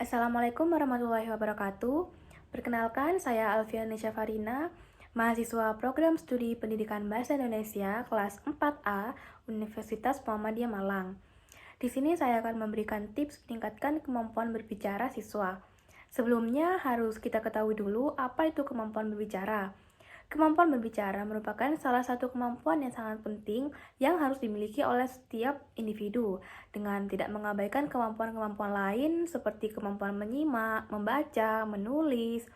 Assalamualaikum warahmatullahi wabarakatuh. Perkenalkan, saya Alfiani Syafarina, mahasiswa program studi pendidikan bahasa Indonesia kelas 4A Universitas Muhammadiyah Malang. Di sini saya akan memberikan tips meningkatkan kemampuan berbicara siswa. Sebelumnya harus kita ketahui dulu apa itu kemampuan berbicara. Kemampuan berbicara merupakan salah satu kemampuan yang sangat penting yang harus dimiliki oleh setiap individu, dengan tidak mengabaikan kemampuan-kemampuan lain seperti kemampuan menyimak, membaca, menulis,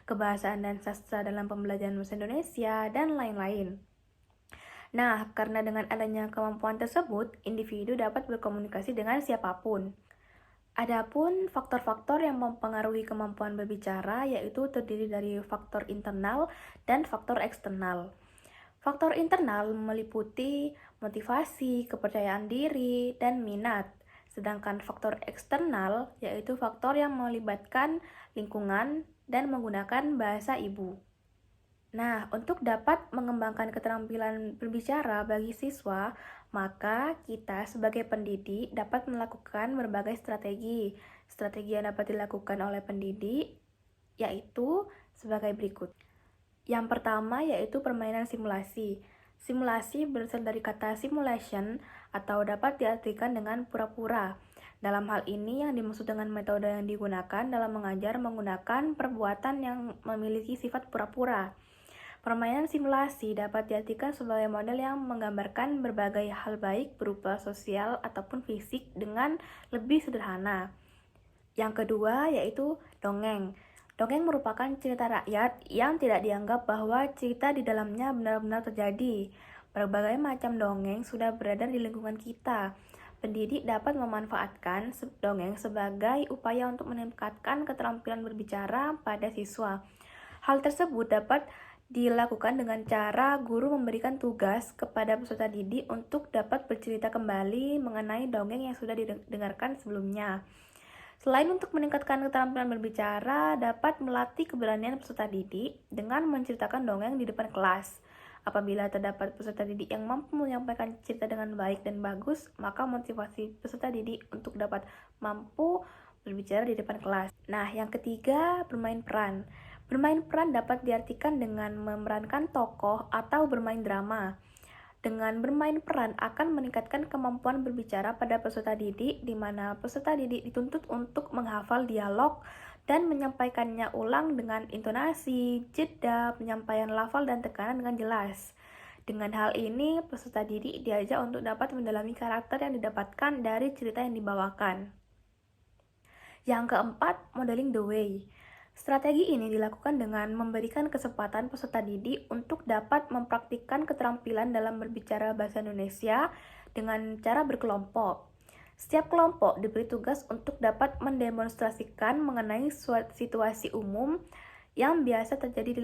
kebahasaan dan sastra dalam pembelajaran bahasa Indonesia, dan lain-lain. Nah, karena dengan adanya kemampuan tersebut, individu dapat berkomunikasi dengan siapapun. Adapun faktor-faktor yang mempengaruhi kemampuan berbicara yaitu terdiri dari faktor internal dan faktor eksternal. Faktor internal meliputi motivasi, kepercayaan diri, dan minat. Sedangkan faktor eksternal yaitu faktor yang melibatkan lingkungan dan menggunakan bahasa ibu. Nah, untuk dapat mengembangkan keterampilan berbicara bagi siswa, maka kita sebagai pendidik dapat melakukan berbagai strategi. Strategi yang dapat dilakukan oleh pendidik yaitu sebagai berikut. Yang pertama yaitu permainan simulasi. Simulasi berasal dari kata simulation atau dapat diartikan dengan pura-pura. Dalam hal ini yang dimaksud dengan metode yang digunakan dalam mengajar menggunakan perbuatan yang memiliki sifat pura-pura. Permainan simulasi dapat diartikan sebagai model yang menggambarkan berbagai hal baik berupa sosial ataupun fisik dengan lebih sederhana. Yang kedua yaitu dongeng. Dongeng merupakan cerita rakyat yang tidak dianggap bahwa cerita di dalamnya benar-benar terjadi. Berbagai macam dongeng sudah beredar di lingkungan kita. Pendidik dapat memanfaatkan dongeng sebagai upaya untuk meningkatkan keterampilan berbicara pada siswa. Hal tersebut dapat dilakukan dengan cara guru memberikan tugas kepada peserta didik untuk dapat bercerita kembali mengenai dongeng yang sudah didengarkan sebelumnya. Selain untuk meningkatkan keterampilan berbicara, dapat melatih keberanian peserta didik dengan menceritakan dongeng di depan kelas. Apabila terdapat peserta didik yang mampu menyampaikan cerita dengan baik dan bagus, maka motivasi peserta didik untuk dapat mampu berbicara di depan kelas. Nah, yang ketiga, bermain peran. Bermain peran dapat diartikan dengan memerankan tokoh atau bermain drama. Dengan bermain peran akan meningkatkan kemampuan berbicara pada peserta didik, di mana peserta didik dituntut untuk menghafal dialog dan menyampaikannya ulang dengan intonasi, jeda, penyampaian lafal dan tekanan dengan jelas. Dengan hal ini, peserta didik diajak untuk dapat mendalami karakter yang didapatkan dari cerita yang dibawakan. Yang keempat, modeling the way. Strategi ini dilakukan dengan memberikan kesempatan peserta didik untuk dapat mempraktikkan keterampilan dalam berbicara bahasa Indonesia dengan cara berkelompok. Setiap kelompok diberi tugas untuk dapat mendemonstrasikan mengenai situasi umum yang biasa terjadi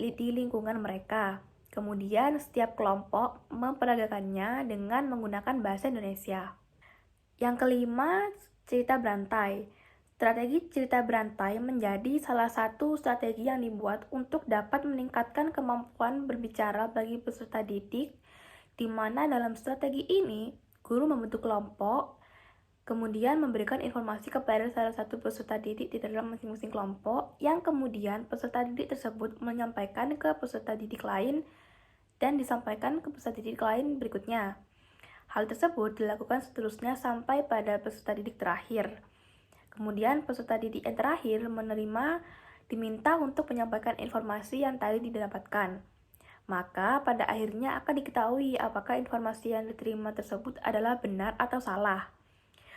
di lingkungan mereka. Kemudian setiap kelompok memperagakannya dengan menggunakan bahasa Indonesia. Yang kelima, cerita berantai. Strategi cerita berantai menjadi salah satu strategi yang dibuat untuk dapat meningkatkan kemampuan berbicara bagi peserta didik, di mana dalam strategi ini, guru membentuk kelompok, kemudian memberikan informasi kepada salah satu peserta didik di dalam masing-masing kelompok, yang kemudian peserta didik tersebut menyampaikan ke peserta didik lain dan disampaikan ke peserta didik lain berikutnya. Hal tersebut dilakukan seterusnya sampai pada peserta didik terakhir. Kemudian peserta didik yang terakhir diminta untuk menyampaikan informasi yang tadi didapatkan. Maka pada akhirnya akan diketahui apakah informasi yang diterima tersebut adalah benar atau salah.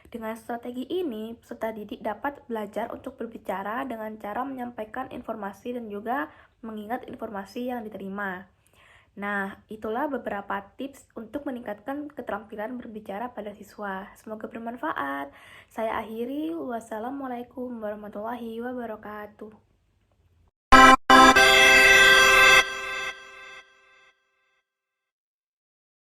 Dengan strategi ini, peserta didik dapat belajar untuk berbicara dengan cara menyampaikan informasi dan juga mengingat informasi yang diterima. Nah, itulah beberapa tips untuk meningkatkan keterampilan berbicara pada siswa. Semoga bermanfaat. Saya akhiri. Wassalamualaikum warahmatullahi wabarakatuh.